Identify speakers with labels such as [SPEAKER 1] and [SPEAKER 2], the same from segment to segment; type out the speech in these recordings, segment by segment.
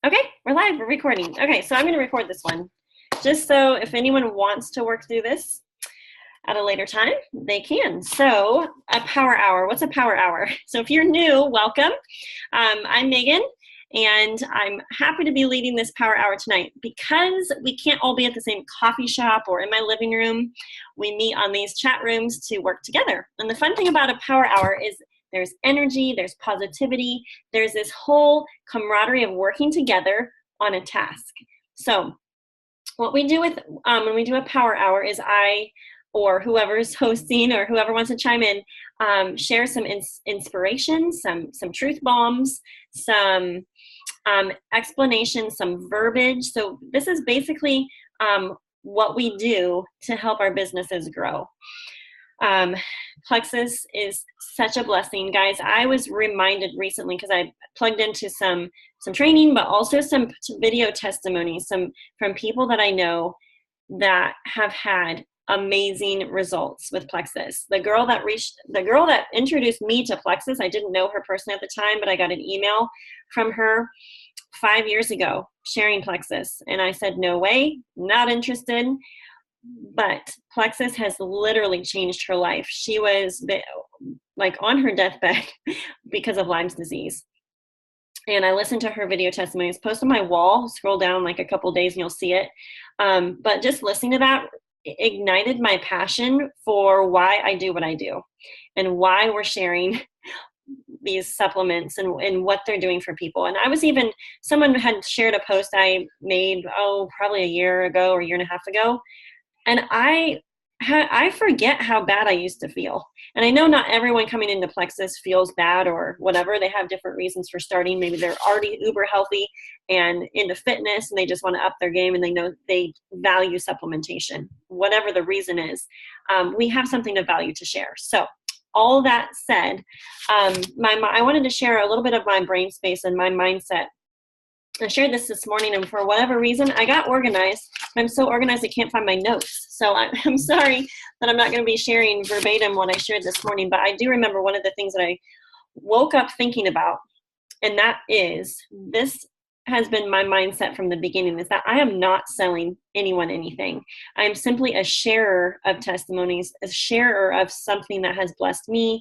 [SPEAKER 1] Okay, we're live, we're recording. Okay, so I'm gonna record this one, just so if anyone wants to work through this at a later time, they can. So a power hour, what's a power hour? So if you're new, welcome. I'm Megan, and I'm happy to be leading this power hour tonight. Because we can't all be at the same coffee shop or in my living room, we meet on these chat rooms to work together. And the fun thing about a power hour is there's energy, there's positivity, there's this whole camaraderie of working together on a task. So what we do with when we do a power hour is I, or whoever's hosting or whoever wants to chime in, share some inspiration, some truth bombs, some explanations, some verbiage. So this is basically what we do to help our businesses grow. Plexus is such a blessing, guys. I was reminded recently because I plugged into some training, but also some video testimonies, from people that I know that have had amazing results with Plexus. The girl that introduced me to Plexus, I didn't know her personally at the time, but I got an email from her 5 years ago sharing Plexus, and I said, no way, not interested. But Plexus has literally changed her life. She was like on her deathbed because of Lyme's disease. And I listened to her video testimonies, post on my wall, scroll down like a couple days and you'll see it. But just listening to that ignited my passion for why I do what I do and why we're sharing these supplements and what they're doing for people. And someone had shared a post I made, probably a year ago or a year and a half ago. And I forget how bad I used to feel. And I know not everyone coming into Plexus feels bad or whatever. They have different reasons for starting. Maybe they're already uber healthy and into fitness and they just want to up their game and they know they value supplementation. Whatever the reason is, we have something of value to share. So all that said, I wanted to share a little bit of my brain space and my mindset. I shared this morning, and for whatever reason, I got organized. I'm so organized I can't find my notes. So I'm sorry that I'm not going to be sharing verbatim what I shared this morning, but I do remember one of the things that I woke up thinking about, and that is, this has been my mindset from the beginning, is that I am not selling anyone anything. I am simply a sharer of testimonies, a sharer of something that has blessed me.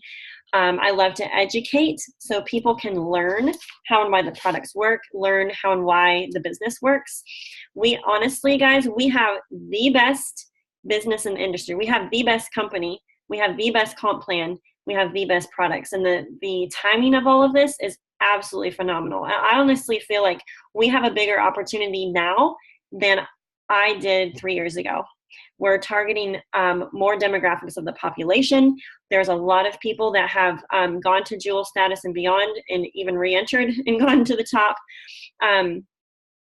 [SPEAKER 1] I love to educate so people can learn how and why the products work, learn how and why the business works. We honestly, guys, we have the best business in the industry. We have the best company. We have the best comp plan. We have the best products. And the timing of all of this is absolutely phenomenal. I honestly feel like we have a bigger opportunity now than I did 3 years ago. We're targeting more demographics of the population. There's a lot of people that have gone to jewel status and beyond and even re-entered and gone to the top. And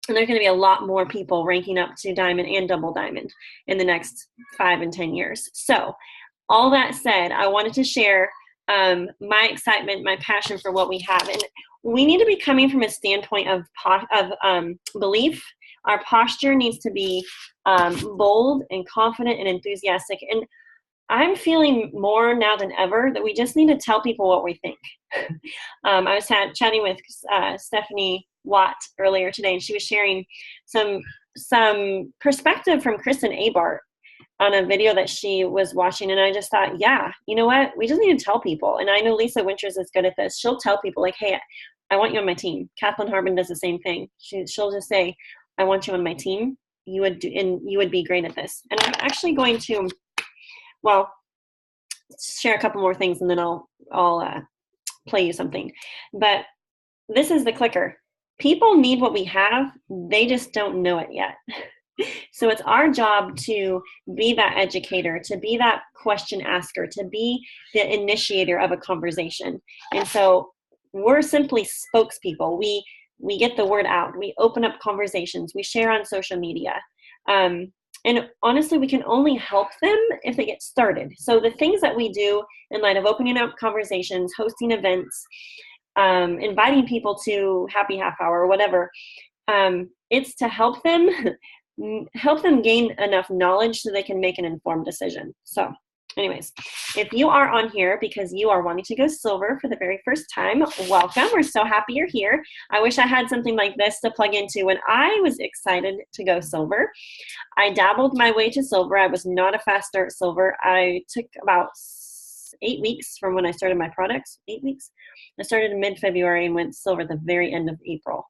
[SPEAKER 1] there's going to be a lot more people ranking up to diamond and double diamond in the next 5 and 10 years. So all that said, I wanted to share my excitement, my passion for what we have. And we need to be coming from a standpoint of belief. Our posture needs to be bold and confident and enthusiastic. And I'm feeling more now than ever that we just need to tell people what we think. I was chatting with Stephanie Watt earlier today, and she was sharing some perspective from Kristen Abart on a video that she was watching. And I just thought, yeah, you know what? We just need to tell people. And I know Lisa Winters is good at this. She'll tell people like, hey, I want you on my team. Kathleen Harbin does the same thing. She'll just say, I want you on my team. You would be great at this. And I'm actually going to, share a couple more things and then I'll play you something. But this is the clicker. People need what we have. They just don't know it yet. So it's our job to be that educator, to be that question asker, to be the initiator of a conversation. And so we're simply spokespeople. We get the word out. We open up conversations. We share on social media. And honestly, we can only help them if they get started. So the things that we do in light of opening up conversations, hosting events, inviting people to happy half hour or whatever, it's to help them gain enough knowledge so they can make an informed decision. So Anyways, if you are on here because you are wanting to go silver for the very first time, welcome. We're so happy you're here. I wish I had something like this to plug into when I was excited to go silver. I dabbled my way to silver. I was not a fast start silver. I took about 8 weeks from when I started my products, 8 weeks. I started in mid-February and went silver at the very end of April.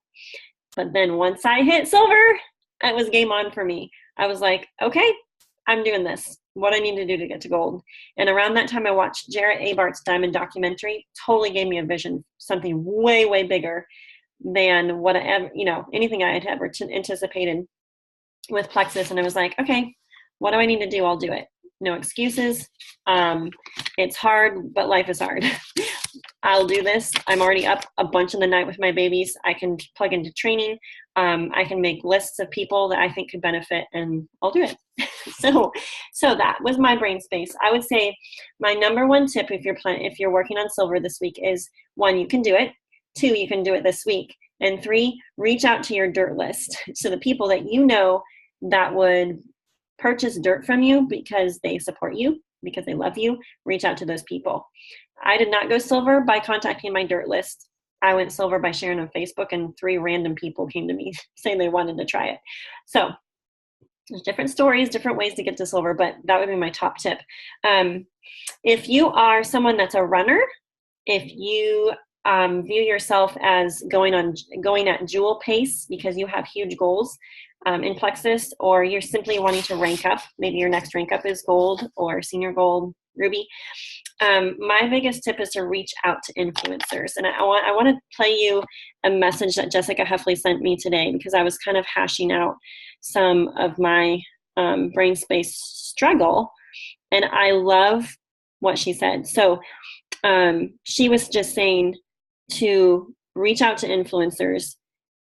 [SPEAKER 1] But then once I hit silver, it was game on for me. I was like, okay, I'm doing this. What I need to do to get to gold. And around that time, I watched Jarrett Abart's Diamond documentary. Totally gave me a vision, something way, way bigger than what I ever, anything I had ever anticipated with Plexus. And I was like, okay, what do I need to do? I'll do it. No excuses. It's hard, but life is hard. I'll do this. I'm already up a bunch in the night with my babies. I can plug into training. I can make lists of people that I think could benefit, and I'll do it. So that was my brain space. I would say my number one tip if you're working on silver this week is 1, you can do it. 2, you can do it this week. And 3, reach out to your dirt list. So the people that you know that would purchase dirt from you because they support you, because they love you, reach out to those people. I did not go silver by contacting my dirt list. I went silver by sharing on Facebook, and 3 random people came to me saying they wanted to try it. So there's different stories, different ways to get to silver, but that would be my top tip. If you are someone that's a runner, if you view yourself as going at jewel pace because you have huge goals in Plexus, or you're simply wanting to rank up, maybe your next rank up is gold or senior gold, ruby. My biggest tip is to reach out to influencers. And I want to play you a message that Jessica Heffley sent me today, because I was kind of hashing out some of my brain space struggle. And I love what she said. So she was just saying to reach out to influencers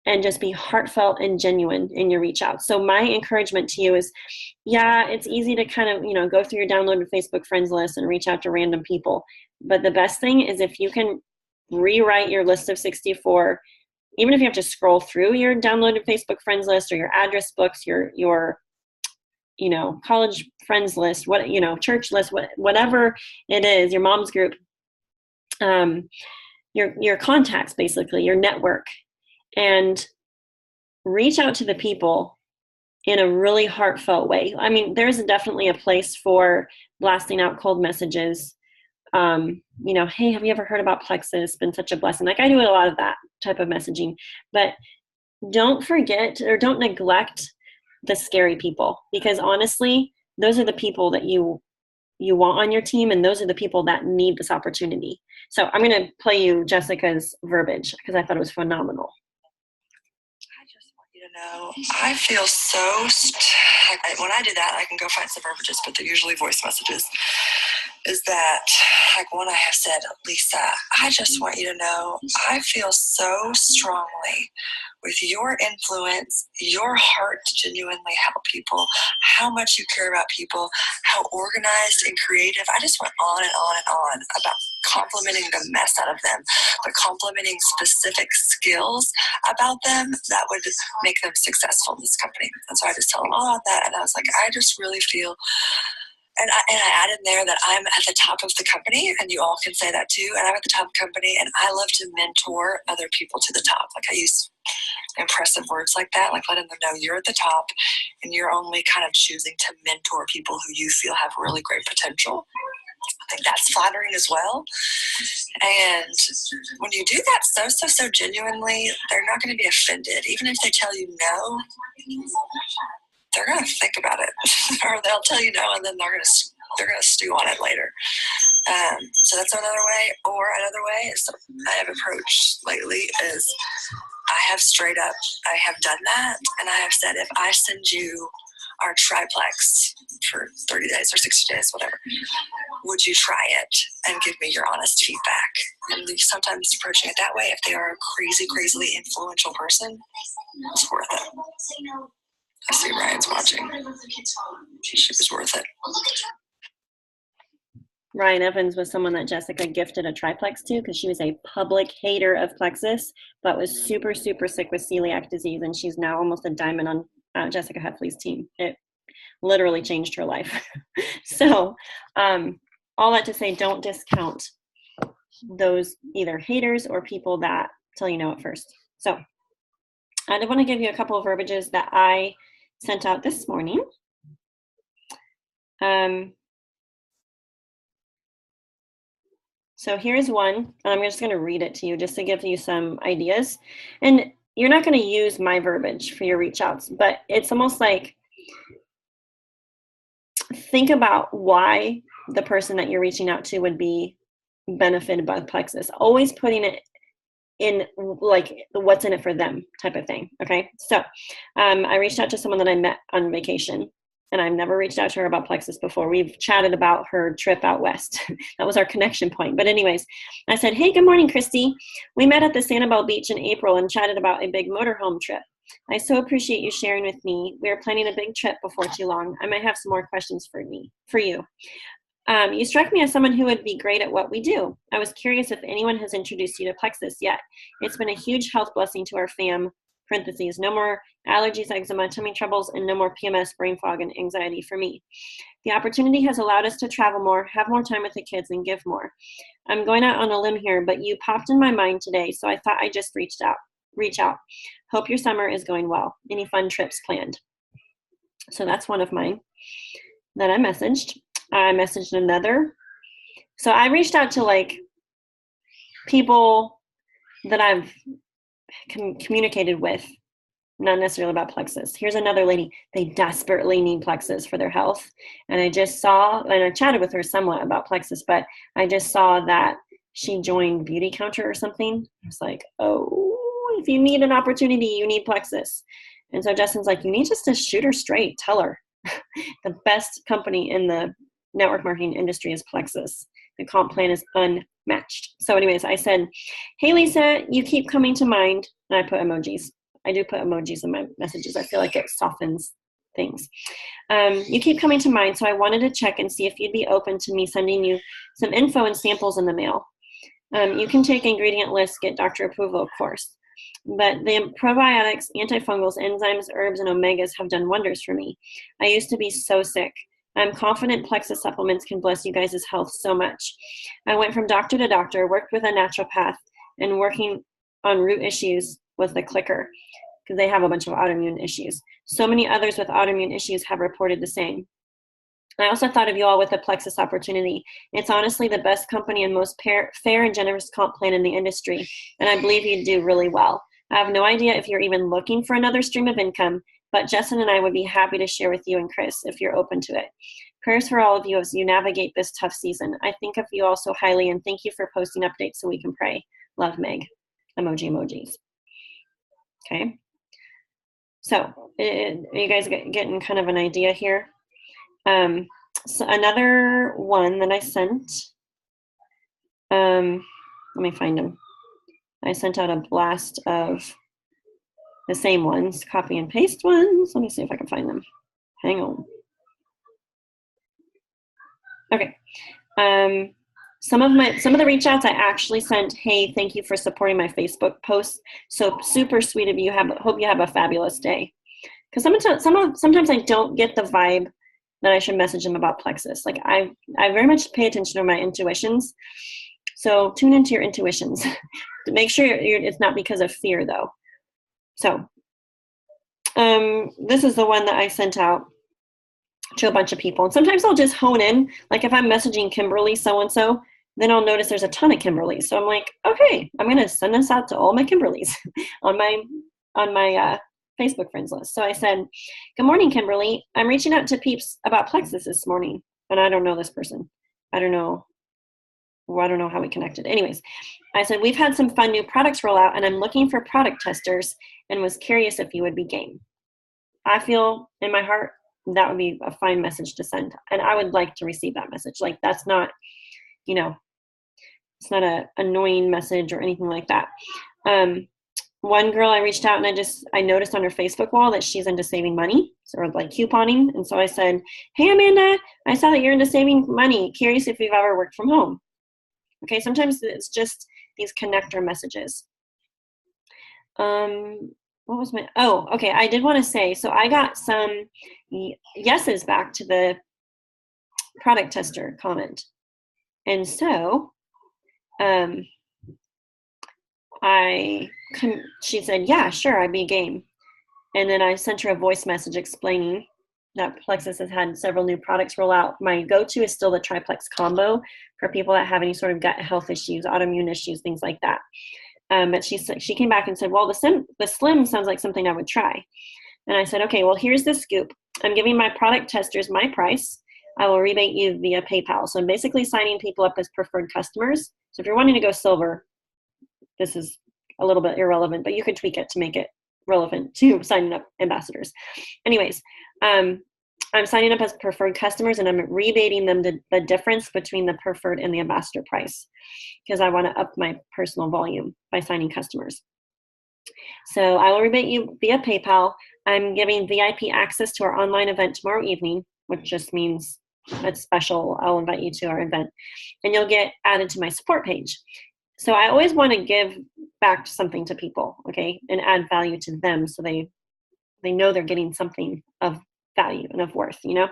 [SPEAKER 1] and just be heartfelt and genuine in your reach out. So my encouragement to you is, yeah, it's easy to kind of, go through your downloaded Facebook friends list and reach out to random people. But the best thing is if you can rewrite your list of 64, even if you have to scroll through your downloaded Facebook friends list or your address books, your college friends list, church list, whatever it is, your mom's group, your contacts, basically, your network, and reach out to the people in a really heartfelt way. I mean, there's definitely a place for blasting out cold messages. Hey, have you ever heard about Plexus? It's been such a blessing. Like, I do a lot of that type of messaging, but don't forget or don't neglect the scary people, because honestly, those are the people that you want on your team, and those are the people that need this opportunity. So I'm going to play you Jessica's verbiage because I thought it was phenomenal.
[SPEAKER 2] No, I feel so when I do that, I can go find some verbiages, but they're usually voice messages. Is that like one I have said, Lisa, I just want you to know I feel so strongly with your influence, your heart to genuinely help people, how much you care about people, how organized and creative. I just went on and on and on about complimenting the mess out of them, but complimenting specific skills about them that would make them successful in this company. And so I just tell them all about that. And I was like, I just really feel, and I add in there that I'm at the top of the company, and you all can say that too. And I'm at the top of the company, and I love to mentor other people to the top. Like, I use impressive words like that, like letting them know you're at the top, and you're only kind of choosing to mentor people who you feel have really great potential. I think that's flattering as well. And when you do that so genuinely, they're not going to be offended. Even if they tell you no, they're going to think about it. Or they'll tell you no, and then they're going to stew on it later. So that's another way. Or another way is I have approached lately is I have done that, and I have said, if I send you our triplex for 30 days or 60 days, whatever, would you try it and give me your honest feedback? And sometimes approaching it that way, if they are a crazily influential person, it's worth it. I see Ryan's watching. She was worth it.
[SPEAKER 1] Ryan Evans was someone that Jessica gifted a triplex to because she was a public hater of Plexus, but was super, super sick with celiac disease, and she's now almost a diamond on Jessica Heffley's team. literally changed her life. So all that to say, don't discount those either haters or people that tell you no at first. So I did want to give you a couple of verbiages that I sent out this morning. So here's one, and I'm just going to read it to you just to give you some ideas. And you're not going to use my verbiage for your reach outs, but it's almost like, think about why the person that you're reaching out to would be benefited by Plexus. Always putting it in like what's in it for them type of thing. Okay. So I reached out to someone that I met on vacation, and I've never reached out to her about Plexus before. We've chatted about her trip out west. That was our connection point. But anyways, I said, hey, good morning, Christy. We met at the Sanibel Beach in April and chatted about a big motorhome trip. I so appreciate you sharing with me. We are planning a big trip before too long. I might have some more questions for you. You struck me as someone who would be great at what we do. I was curious if anyone has introduced you to Plexus yet. It's been a huge health blessing to our fam. Parentheses, no more allergies, eczema, tummy troubles, and no more PMS, brain fog, and anxiety for me. The opportunity has allowed us to travel more, have more time with the kids, and give more. I'm going out on a limb here, but you popped in my mind today, so I thought I just reach out. Hope your summer is going well. Any fun trips planned? So that's one of mine that I messaged. I messaged another. So I reached out to like people that I've communicated with, not necessarily about Plexus. Here's another lady. They desperately need Plexus for their health. And I just saw, and I chatted with her somewhat about Plexus, but I just saw that she joined Beauty Counter or something. I was like, oh, if you need an opportunity, you need Plexus. And so Justin's like, you need just to shoot her straight. Tell her the best company in the network marketing industry is Plexus. The comp plan is unmatched. So anyways, I said, hey, Lisa, you keep coming to mind. And I put emojis. I do put emojis in my messages. I feel like it softens things. You keep coming to mind, so I wanted to check and see if you'd be open to me sending you some info and samples in the mail. You can take ingredient lists, get doctor approval, of course. But the probiotics, antifungals, enzymes, herbs, and omegas have done wonders for me. I used to be so sick. I'm confident Plexus supplements can bless you guys' health so much. I went from doctor to doctor, worked with a naturopath, and working on root issues with the clicker because they have a bunch of autoimmune issues. So many others with autoimmune issues have reported the same. I also thought of you all with a Plexus opportunity. It's honestly the best company and most fair and generous comp plan in the industry, and I believe you'd do really well. I have no idea if you're even looking for another stream of income, but Justin and I would be happy to share with you and Chris if you're open to it. Prayers for all of you as you navigate this tough season. I think of you all so highly, and thank you for posting updates so we can pray. Love, Meg. Emojis. Okay. So you guys getting kind of an idea here? So another one that I sent, let me find them. I sent out a blast of the same ones, copy and paste ones. Let me see if I can find them. Hang on. Okay. Some of the reach outs I actually sent, hey, thank you for supporting my Facebook posts. So super sweet of you. Hope you have a fabulous day. Because sometimes I don't get the vibe that I should message them about Plexus. Like I very much pay attention to my intuitions. So tune into your intuitions. Make sure it's not because of fear though. So this is the one that I sent out to a bunch of people. And sometimes I'll just hone in. Like if I'm messaging Kimberly so-and-so, then I'll notice there's a ton of Kimberlys. So I'm like, okay, I'm going to send this out to all my Kimberlys on my Facebook friends list. So I said, good morning, Kimberly. I'm reaching out to peeps about Plexus this morning. And I don't know this person. I don't know how we connected. Anyways, I said, we've had some fun new products roll out and I'm looking for product testers and was curious if you would be game. I feel in my heart that would be a fine message to send. And I would like to receive that message. Like that's not, it's not a annoying message or anything like that. One girl I reached out and I noticed on her Facebook wall that she's into saving money, sort of like couponing. And so I said, hey, Amanda, I saw that you're into saving money. Curious if you've ever worked from home. Okay, sometimes it's just these connector messages. what was my, oh, okay. I did want to say, so I got some yeses back to the product tester comment. And so, she said, yeah, sure, I'd be game. And then I sent her a voice message explaining that Plexus has had several new products roll out. My go-to is still the triplex combo for people that have any sort of gut health issues, autoimmune issues, things like that. But she came back and said, well, the slim sounds like something I would try. And I said, okay, well, here's the scoop. I'm giving my product testers my price. I will rebate you via PayPal. So I'm basically signing people up as preferred customers. So if you're wanting to go silver, this is a little bit irrelevant, but you could tweak it to make it relevant to signing up ambassadors. Anyways, I'm signing up as preferred customers, and I'm rebating them the difference between the preferred and the ambassador price, because I want to up my personal volume by signing customers. So I will rebate you via PayPal. I'm giving VIP access to our online event tomorrow evening, which just means it's special. I'll invite you to our event, and you'll get added to my support page. So I always want to give back something to people, okay, and add value to them so they know they're getting something of value and of worth, you know.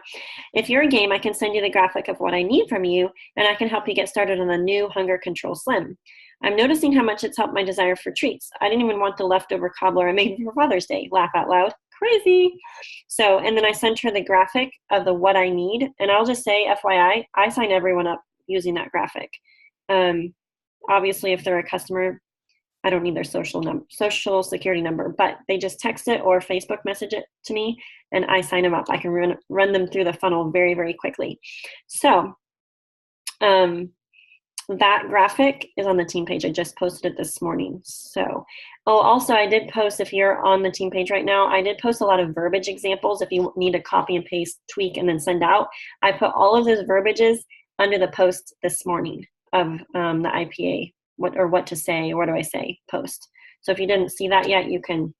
[SPEAKER 1] If you're a game, I can send you the graphic of what I need from you, and I can help you get started on the new Hunger Control Slim. I'm noticing how much it's helped my desire for treats. I didn't even want the leftover cobbler I made for Father's Day. Laugh out loud. Crazy. So, and then I sent her the graphic of the what I need, and I'll just say, FYI, I sign everyone up using that graphic. Obviously, if they're a customer, I don't need their social security number, but they just text it or Facebook message it to me, and I sign them up. I can run them through the funnel very, very quickly. So that graphic is on the team page. I just posted it this morning. So, also I did post, if you're on the team page right now, I did post a lot of verbiage examples if you need to copy and paste, tweak, and then send out. I put all of those verbiages under the post this morning of the IPA, what to say, or what do I say post. So if you didn't see that yet, you can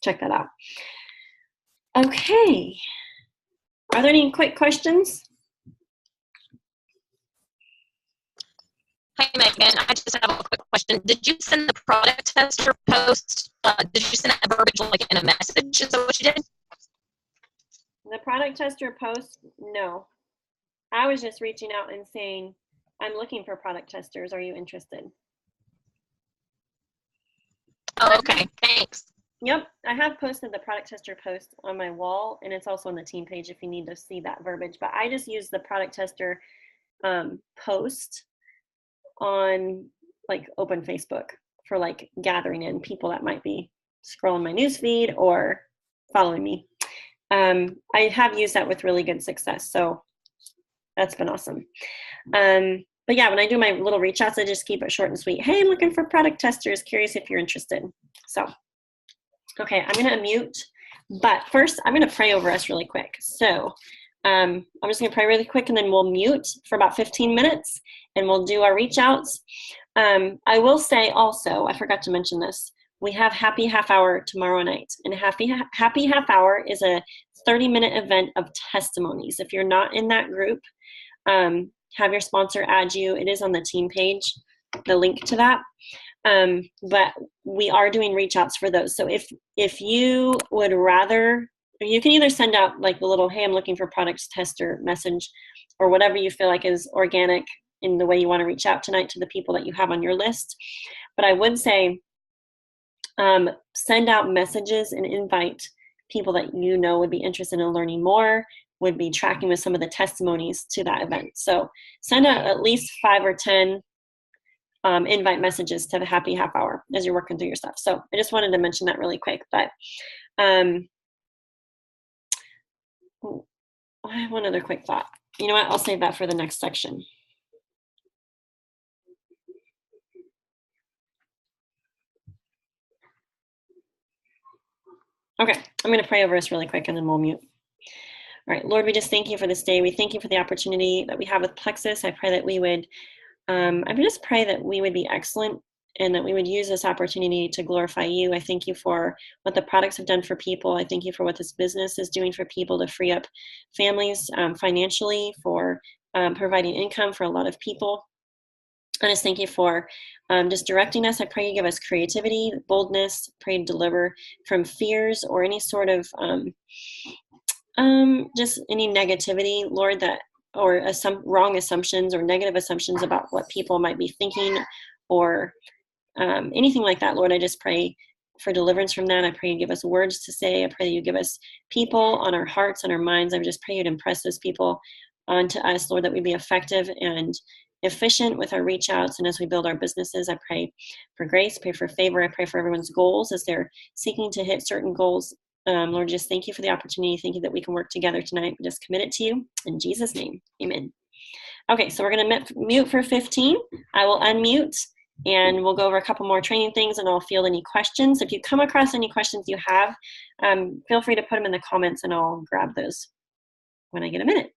[SPEAKER 1] check that out. Okay. Are there any quick questions?
[SPEAKER 3] Hi, Megan. I just have a quick question. Did you send the product tester post? Did you send that verbiage like in a message? Is that what you did?
[SPEAKER 1] The product tester post, no. I was just reaching out and saying, I'm looking for product testers. Are you interested?
[SPEAKER 3] Oh, okay. Thanks.
[SPEAKER 1] Yep. I have posted the product tester post on my wall, and it's also on the team page if you need to see that verbiage. But I just use the product tester post on like open Facebook for like gathering in people that might be scrolling my newsfeed or following me. I have used that with really good success. So that's been awesome. But yeah, when I do my little reach outs, I just keep it short and sweet. Hey, I'm looking for product testers. Curious if you're interested. So, okay, I'm going to unmute. But first, I'm going to pray over us really quick. So I'm just going to pray really quick, and then we'll mute for about 15 minutes, and we'll do our reach outs. I will say also, I forgot to mention this, we have Happy Half Hour tomorrow night. And Happy Half Hour is a 30-minute event of testimonies. If you're not in that group, have your sponsor add you. It is on the team page, the link to that. But we are doing reach outs for those. So if you would rather, you can either send out like the little, hey, I'm looking for product tester message, or whatever you feel like is organic in the way you want to reach out tonight to the people that you have on your list. But I would say send out messages and invite people that you know would be interested in learning more, would be tracking with some of the testimonies to that event. So send out at least 5 or 10 invite messages to the Happy Half Hour as you're working through your stuff. So I just wanted to mention that really quick. But I have one other quick thought. You know what? I'll save that for the next section. Okay, I'm going to pray over us really quick, and then we'll mute. All right, Lord, we just thank you for this day. We thank you for the opportunity that we have with Plexus. I pray that we would, I just pray that we would be excellent, and that we would use this opportunity to glorify you. I thank you for what the products have done for people. I thank you for what this business is doing for people to free up families financially, for providing income for a lot of people. I just thank you for just directing us. I pray you give us creativity, boldness, pray to deliver from fears or any sort of just any negativity, Lord, that or some wrong assumptions or negative assumptions about what people might be thinking or anything like that. Lord, I just pray for deliverance from that. I pray you give us words to say. I pray that you give us people on our hearts and our minds. I just pray you'd impress those people onto us, Lord, that we be effective and efficient with our reach outs. And as we build our businesses, I pray for grace, pray for favor. I pray for everyone's goals as they're seeking to hit certain goals. Lord, just thank you for the opportunity. Thank you that we can work together tonight. We just commit it to you in Jesus' name. Amen. Okay, so we're going to mute for 15. I will unmute and we'll go over a couple more training things and I'll field any questions. If you come across any questions you have, feel free to put them in the comments and I'll grab those when I get a minute.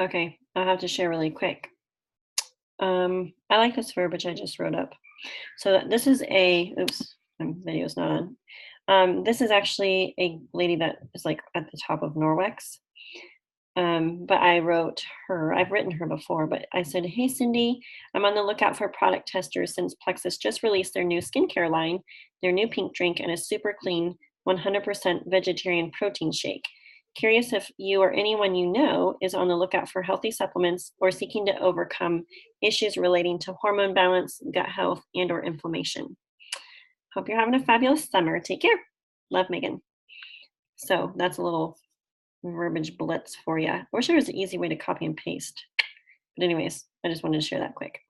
[SPEAKER 1] Okay, I'll have to share really quick. I like this verbiage I just wrote up. So this is oops, my video's not on. This is actually a lady that is like at the top of Norwex. But I wrote her, I've written her before, but I said, "Hey, Cindy, I'm on the lookout for product testers since Plexus just released their new skincare line, their new pink drink, and a super clean 100% vegetarian protein shake. Curious if you or anyone you know is on the lookout for healthy supplements or seeking to overcome issues relating to hormone balance, gut health, and or inflammation. Hope you're having a fabulous summer. Take care. Love, Megan." So that's a little verbiage blitz for you. I wish there was an easy way to copy and paste. But anyways, I just wanted to share that quick.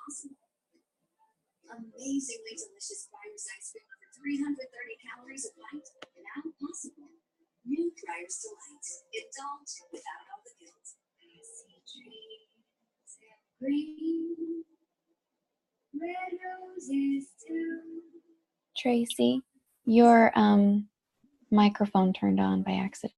[SPEAKER 4] possible. Amazingly delicious Breyers ice cream with 330 calories a pint, now possible. New Breyers Delight. Indulge without all the guilt. I see trees and green, red roses too.
[SPEAKER 5] Tracy, your microphone turned on by accident.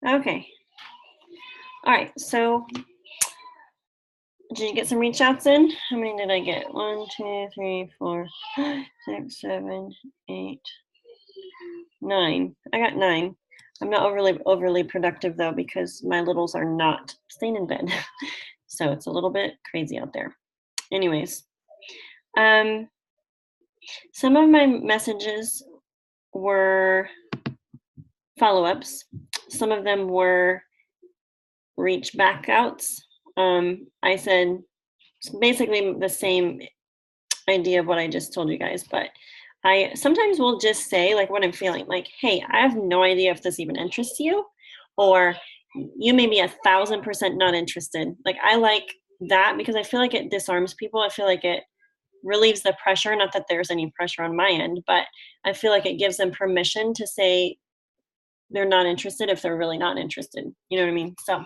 [SPEAKER 1] Okay. All right. So did you get some reach outs in? How many did I get? 1, 2, 3, 4, 5, 6, 7, 8, 9. I got 9. I'm not overly productive though because my littles are not staying in bed. So it's a little bit crazy out there. Anyways, some of my messages were follow-ups. Some of them were reach back outs. I said basically the same idea of what I just told you guys, but I sometimes will just say like what I'm feeling, like, hey, I have no idea if this even interests you, or you may be 1,000% not interested. Like I like that because I feel like it disarms people. I feel like it relieves the pressure. Not that there's any pressure on my end, but I feel like it gives them permission to say they're not interested if they're really not interested. You know what I mean? So,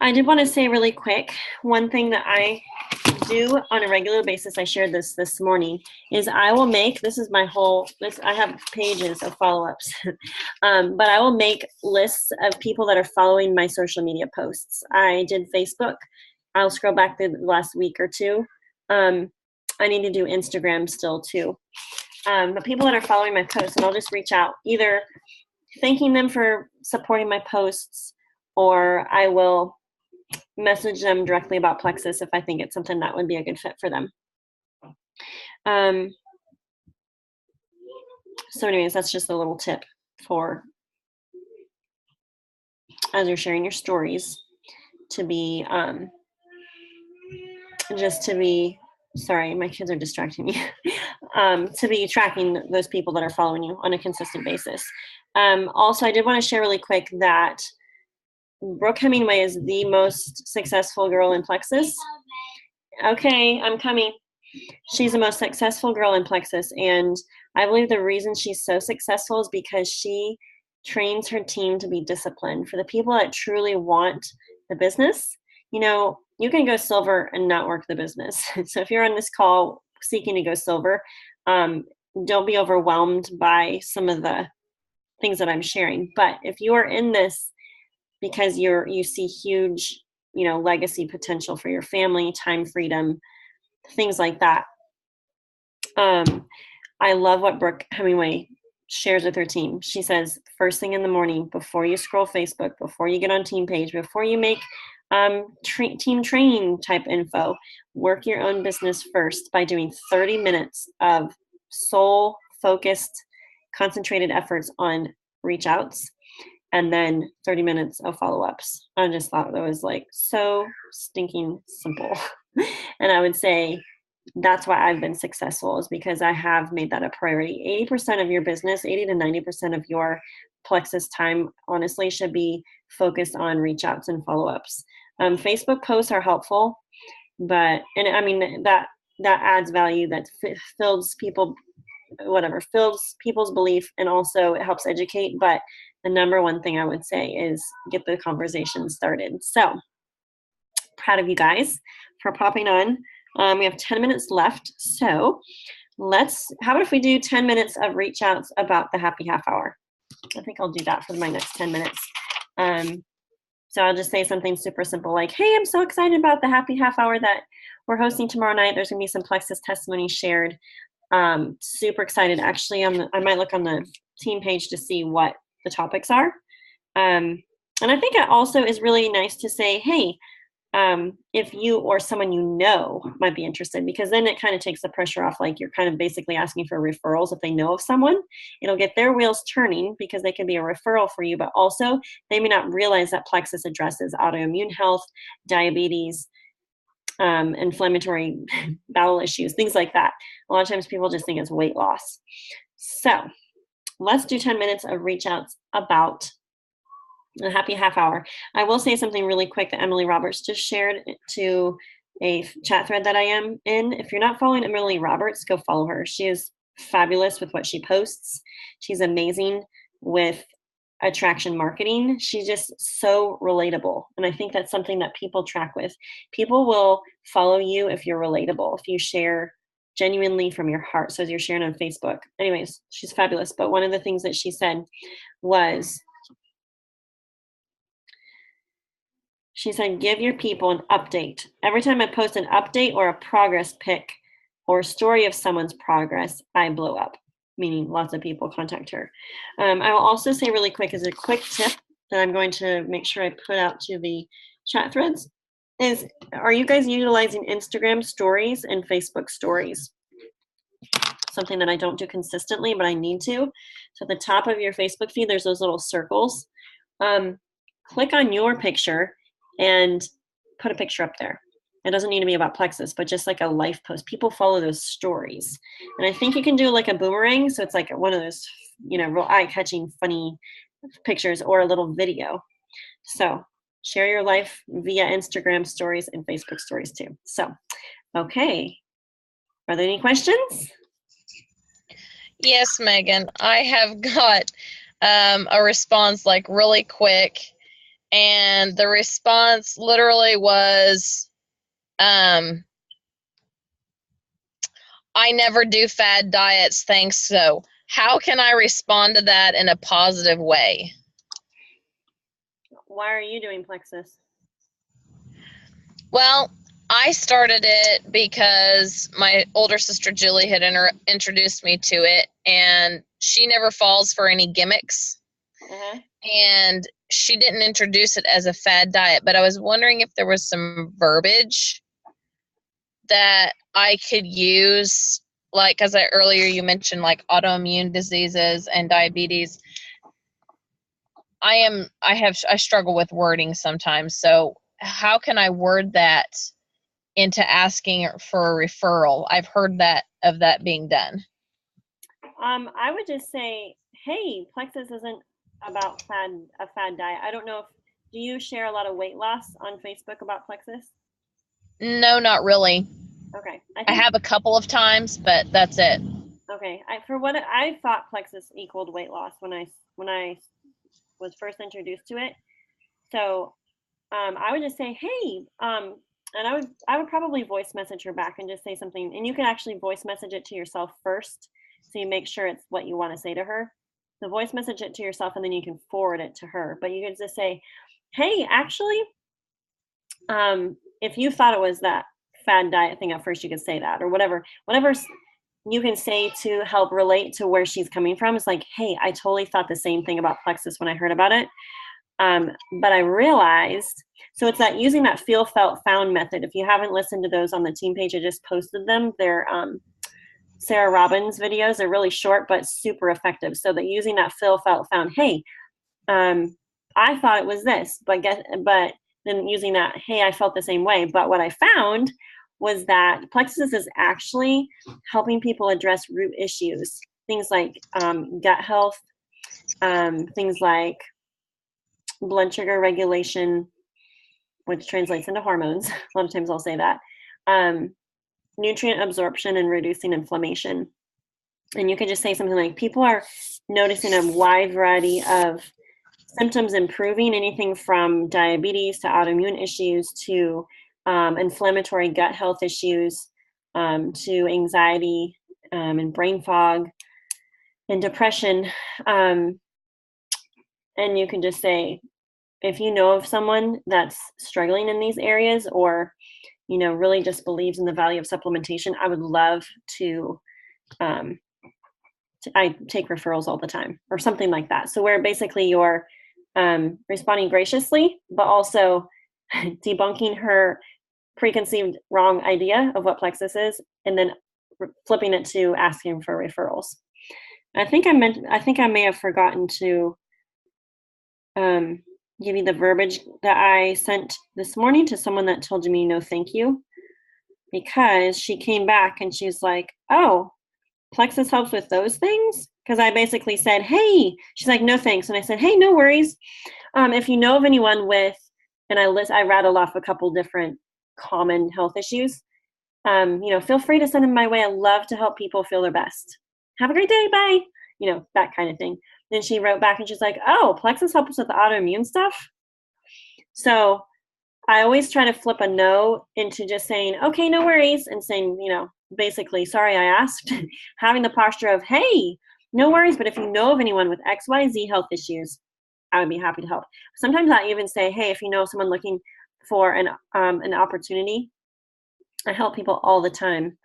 [SPEAKER 1] I did want to say really quick, one thing that I do on a regular basis, I shared this morning, is I will make, this is my whole, I have pages of follow-ups, but I will make lists of people that are following my social media posts. I did Facebook. I'll scroll back the last week or two. I need to do Instagram still too. But people that are following my posts, and I'll just reach out, either thanking them for supporting my posts, or I will message them directly about Plexus if I think it's something that would be a good fit for them. So anyways, that's just a little tip for as you're sharing your stories to be just to be, sorry, my kids are distracting me, to be tracking those people that are following you on a consistent basis. Also, I did want to share really quick that Brooke Hemingway is the most successful girl in Plexus. Okay, I'm coming. She's the most successful girl in Plexus, and I believe the reason she's so successful is because she trains her team to be disciplined. For the people that truly want the business, you know, you can go silver and not work the business. So if you're on this call seeking to go silver, don't be overwhelmed by some of the things that I'm sharing. But if you are in this because you see huge, you know, legacy potential for your family, time freedom, things like that. I love what Brooke Hemingway shares with her team. She says, first thing in the morning, before you scroll Facebook, before you get on team page, before you make team training type info, work your own business first by doing 30 minutes of soul focused, concentrated efforts on reach outs, and then 30 minutes of follow-ups. I just thought that was like so stinking simple. And I would say that's why I've been successful, is because I have made that a priority. 80% of your business, 80 to 90% of your Plexus time, honestly, should be focused on reach outs and follow-ups. Facebook posts are helpful, but, and I mean, that adds value, that fills people's belief, and also it helps educate. But the number one thing I would say is get the conversation started. So proud of you guys for popping on. We have 10 minutes left. So how about if we do 10 minutes of reach outs about the happy half hour? I think I'll do that for my next 10 minutes. So I'll just say something super simple like, hey, I'm so excited about the happy half hour that we're hosting tomorrow night. There's gonna be some Plexus testimonies shared. Super excited. Actually, I might look on the team page to see what the topics are. And I think it also is really nice to say, hey, if you or someone you know might be interested, because then it kind of takes the pressure off. Like you're kind of basically asking for referrals. If they know of someone, it'll get their wheels turning because they can be a referral for you, but also they may not realize that Plexus addresses autoimmune health, diabetes, inflammatory bowel issues, things like that. A lot of times people just think it's weight loss. So let's do 10 minutes of reach outs about a happy half hour. I will say something really quick that Emily Roberts just shared to a chat thread that I am in. If you're not following Emily Roberts, go follow her. She is fabulous with what she posts. She's amazing with attraction marketing. She's just so relatable. And I think that's something that people track with. People will follow you if you're relatable, if you share genuinely from your heart. So as you're sharing on Facebook. Anyways, she's fabulous. But one of the things that she said was, she said, give your people an update. Every time I post an update or a progress pic or story of someone's progress, I blow up, meaning lots of people contact her. I will also say really quick, as a quick tip that I'm going to make sure I put out to the chat threads, is, are you guys utilizing Instagram stories and Facebook stories? Something that I don't do consistently, but I need to. So at the top of your Facebook feed, there's those little circles. Click on your picture and put a picture up there. It doesn't need to be about Plexus, but just like a life post. People follow those stories. And I think you can do like a boomerang. So it's like one of those, real eye-catching, funny pictures, or a little video. So share your life via Instagram stories and Facebook stories too. So, okay. Are there any questions?
[SPEAKER 3] Yes, Megan. I have got a response like really quick. And the response literally was, I never do fad diets, thanks. So how can I respond to that in a positive way?
[SPEAKER 1] Why are you doing Plexus?
[SPEAKER 3] Well, I started it because my older sister Julie had introduced me to it, and she never falls for any gimmicks.
[SPEAKER 1] Uh-huh.
[SPEAKER 3] And she didn't introduce it as a fad diet, but I was wondering if there was some verbiage that I could use, like, as earlier you mentioned, like autoimmune diseases and diabetes. I struggle with wording sometimes. So how can I word that into asking for a referral? I've heard of that being done.
[SPEAKER 1] I would just say, hey, Plexus isn't about a fad diet. I don't know do you share a lot of weight loss on Facebook about Plexus?
[SPEAKER 3] No, not really.
[SPEAKER 1] Okay.
[SPEAKER 3] I have a couple of times, but that's it.
[SPEAKER 1] Okay. I thought Plexus equaled weight loss when I was first introduced to it. So I would just say, hey, and I would probably voice message her back and just say something. And you can actually voice message it to yourself first, so you make sure it's what you want to say to her. So voice message it to yourself, and then you can forward it to her. But you can just say, hey, actually, if you thought it was that fad diet thing at first, you could say that, or whatever you can say to help relate to where she's coming from. It's like, hey, I totally thought the same thing about Plexus when I heard about it. But I realized, so it's that using that feel, felt, found method. If you haven't listened to those on the team page, I just posted them. They're Sarah Robbins videos. They're really short, but super effective. So that using that feel, felt, found, hey, I thought it was this, but then using that, hey, I felt the same way. But what I found was that Plexus is actually helping people address root issues. Things like gut health, things like blood sugar regulation, which translates into hormones. A lot of times I'll say that. Nutrient absorption and reducing inflammation. And you could just say something like, people are noticing a wide variety of symptoms improving, anything from diabetes to autoimmune issues to inflammatory gut health issues, to anxiety and brain fog and depression. And you can just say, if you know of someone that's struggling in these areas, or really just believes in the value of supplementation, I would love to I take referrals all the time, or something like that. So where basically you're responding graciously, but also debunking her preconceived wrong idea of what Plexus is, and then flipping it to asking for referrals. I think I may have forgotten to give you the verbiage that I sent this morning to someone that told me no thank you, because she came back and she's like, oh, Plexus helps with those things? Because I basically said, hey, she's like, no thanks. And I said, hey, no worries. If you know of anyone with, and I rattled off a couple different common health issues, feel free to send them my way. I love to help people feel their best. Have a great day. Bye. That kind of thing. Then she wrote back and she's like, oh, Plexus helps with the autoimmune stuff. So I always try to flip a no into just saying, okay, no worries, and saying, basically, sorry I asked, having the posture of, hey, no worries, but if you know of anyone with XYZ health issues, I would be happy to help. Sometimes I even say, hey, if you know someone looking for an opportunity, I help people all the time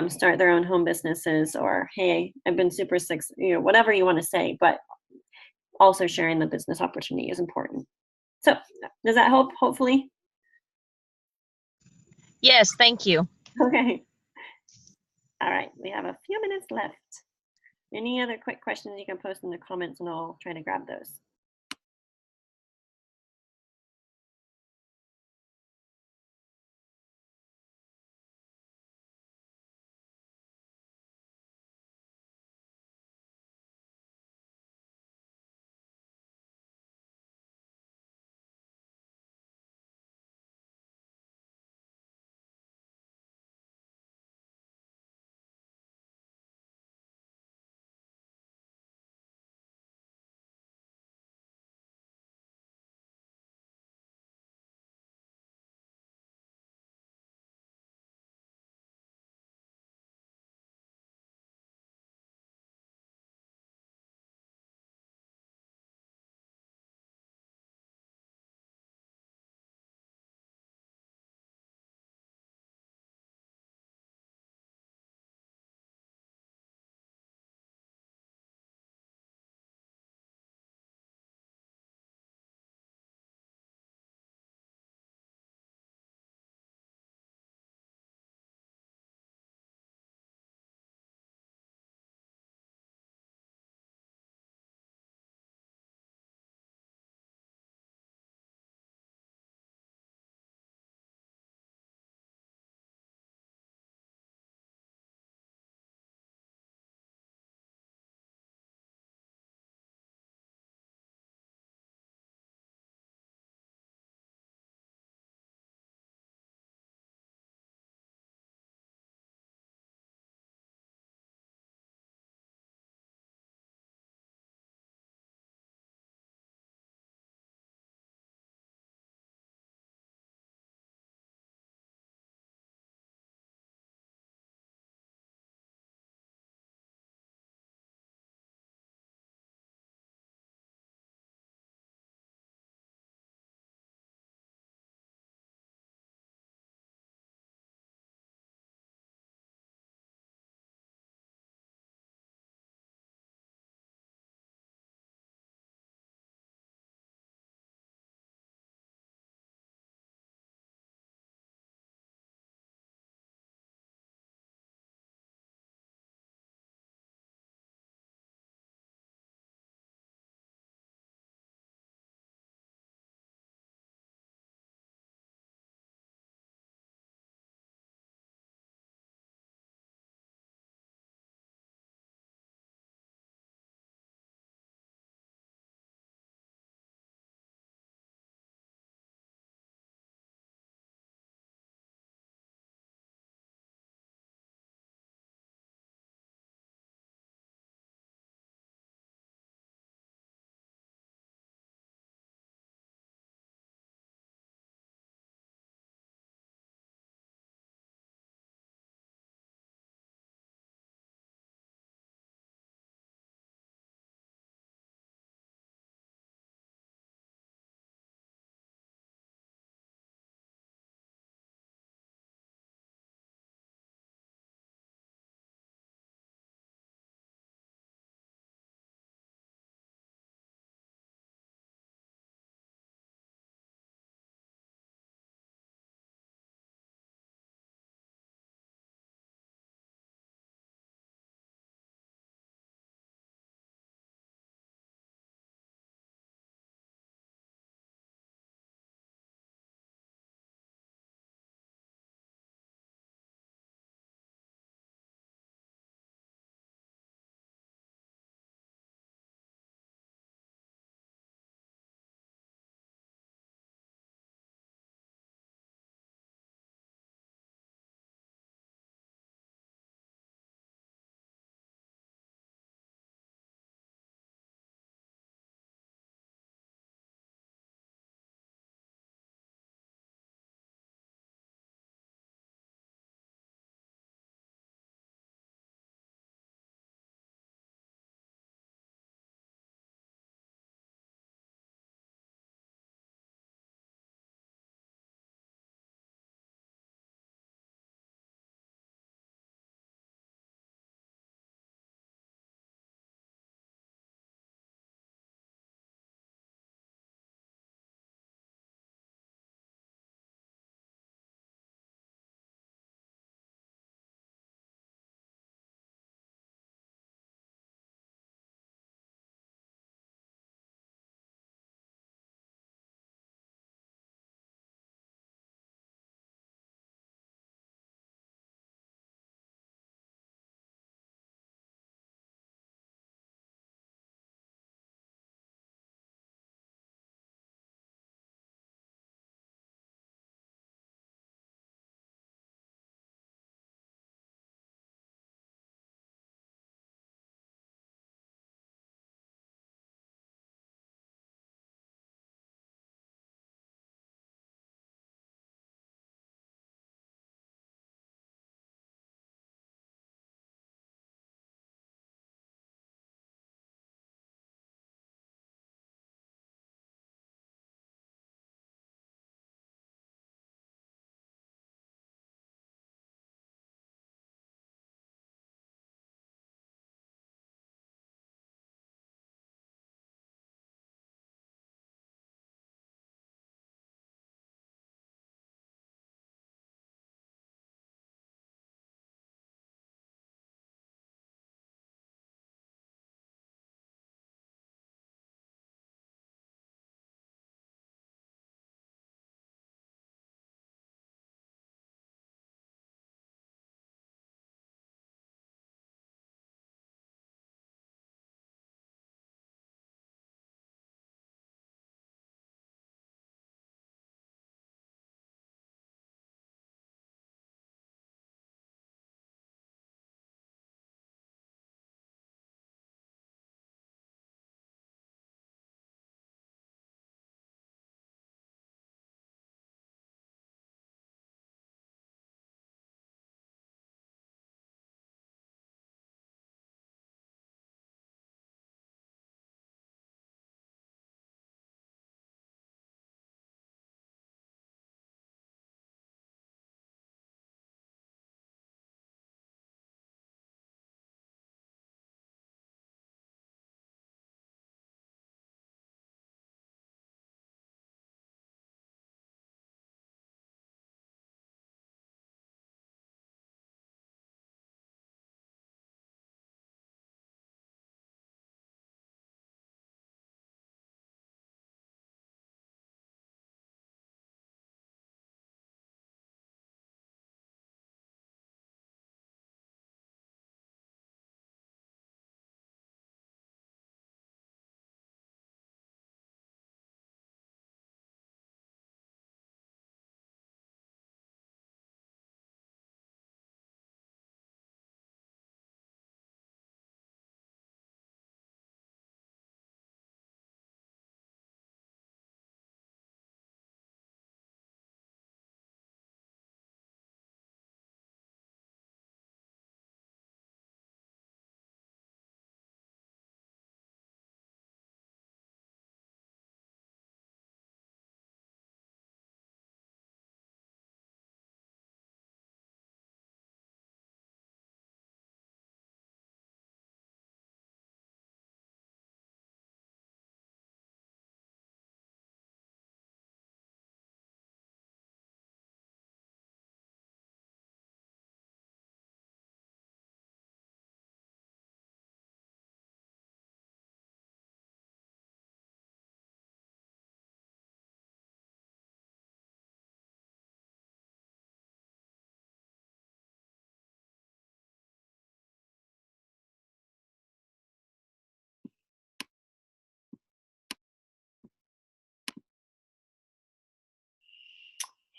[SPEAKER 1] start their own home businesses, or hey, I've been super sick, whatever you want to say, but also sharing the business opportunity is important. So does that help, hopefully?
[SPEAKER 3] Yes, thank you.
[SPEAKER 1] Okay. All right, we have a few minutes left. Any other quick questions you can post in the comments and I'll try to grab those.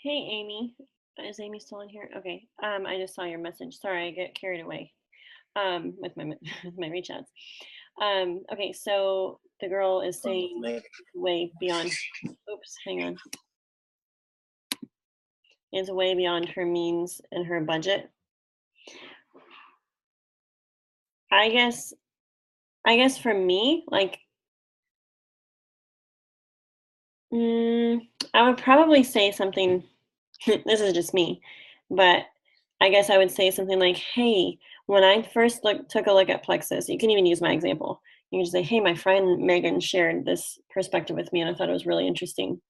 [SPEAKER 1] Hey, Amy. Is Amy still in here? Okay. I just saw your message. Sorry, I get carried away with my with my reach outs. Okay, so the girl is saying way beyond. Oops, hang on. Is way beyond her means and her budget. I guess for me, like, I would probably say something. This is just me, but I guess I would say something like, "Hey, when I first took a look at Plexus," you can even use my example. You can just say, "Hey, my friend Megan shared this perspective with me, and I thought it was really interesting."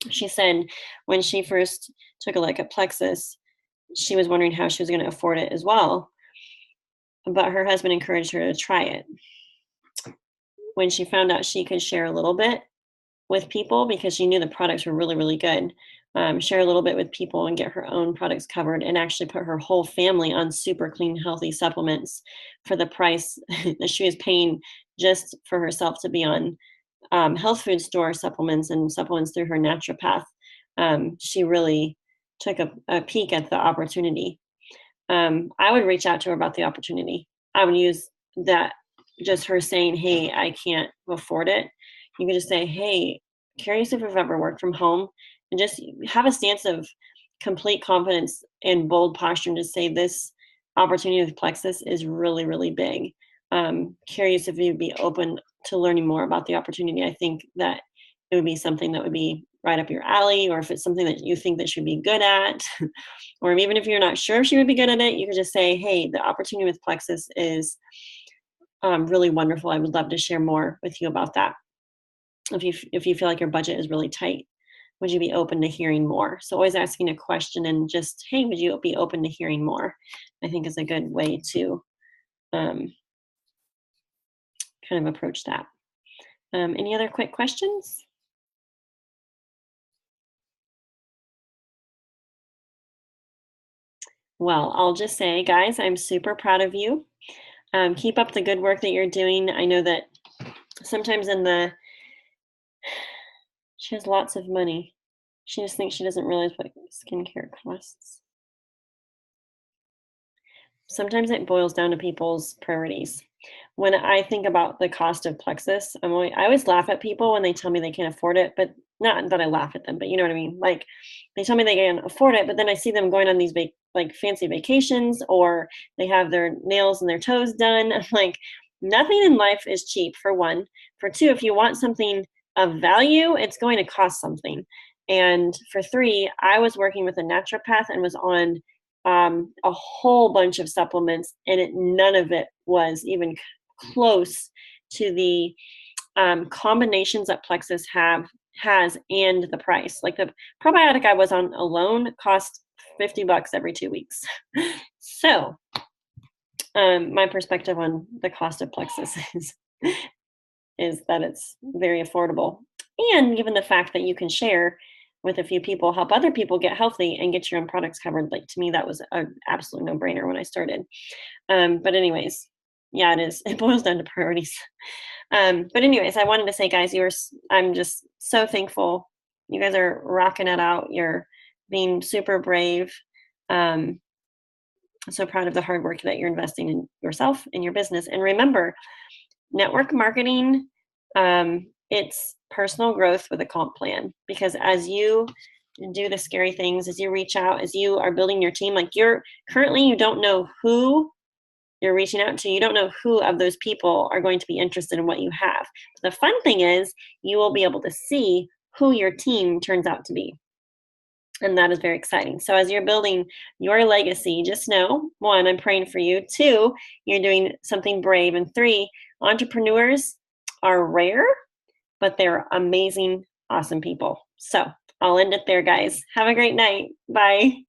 [SPEAKER 1] She said when she first took a look at Plexus, she was wondering how she was going to afford it as well, but her husband encouraged her to try it. When she found out she could share a little bit with people because she knew the products were really, really good, share a little bit with people and get her own products covered and actually put her whole family on super clean, healthy supplements for the price that she was paying just for herself to be on health food store supplements and supplements through her naturopath. She really took a peek at the opportunity. I would reach out to her about the opportunity. I would use that, just her saying, "Hey, I can't afford it." You can just say, "Hey, curious if you've ever worked from home," and just have a stance of complete confidence and bold posture and just say, "This opportunity with Plexus is really, really big. Curious if you'd be open to learning more about the opportunity. I think that it would be something that would be right up your alley, or if it's something that you think that she'd be good at." Or even if you're not sure if she would be good at it, you could just say, "Hey, the opportunity with Plexus is really wonderful. I would love to share more with you about that. If you feel like your budget is really tight, would you be open to hearing more?" So always asking a question and just, "Hey, would you be open to hearing more?" I think is a good way to um, kind of approach that. Any other quick questions? Well, I'll just say, guys, I'm super proud of you. Keep up the good work that you're doing. I know that sometimes she has lots of money. She just thinks she doesn't realize what skincare costs. Sometimes it boils down to people's priorities. When I think about the cost of Plexus, I always laugh at people when they tell me they can't afford it, but not that I laugh at them, but you know what I mean? Like, they tell me they can't afford it, but then I see them going on these like fancy vacations, or they have their nails and their toes done. I'm like, nothing in life is cheap, for one. For two, if you want something of value, it's going to cost something. And for three, I was working with a naturopath and was on a whole bunch of supplements, and none of it was even close to the combinations that Plexus has and the price. Like, the probiotic I was on alone cost $50 every 2 weeks. So my perspective on the cost of Plexus is that it's very affordable, and given the fact that you can share with a few people, help other people get healthy and get your own products covered, like, to me that was an absolute no-brainer when I started. But anyways, yeah, it is. It boils down to priorities. But anyways, I wanted to say, guys, I'm just so thankful. You guys are rocking it out. You're being super brave. So proud of the hard work that you're investing in yourself and your business. And remember, network marketing, it's personal growth with a comp plan, because as you do the scary things, as you reach out, as you are building your team, like, you don't know who you're reaching out to. You don't know who of those people are going to be interested in what you have. But the fun thing is, you will be able to see who your team turns out to be. And that is very exciting. So as you're building your legacy, just know, one, I'm praying for you. Two, you're doing something brave. And three, entrepreneurs are rare, but they're amazing, awesome people. So I'll end it there, guys. Have a great night. Bye.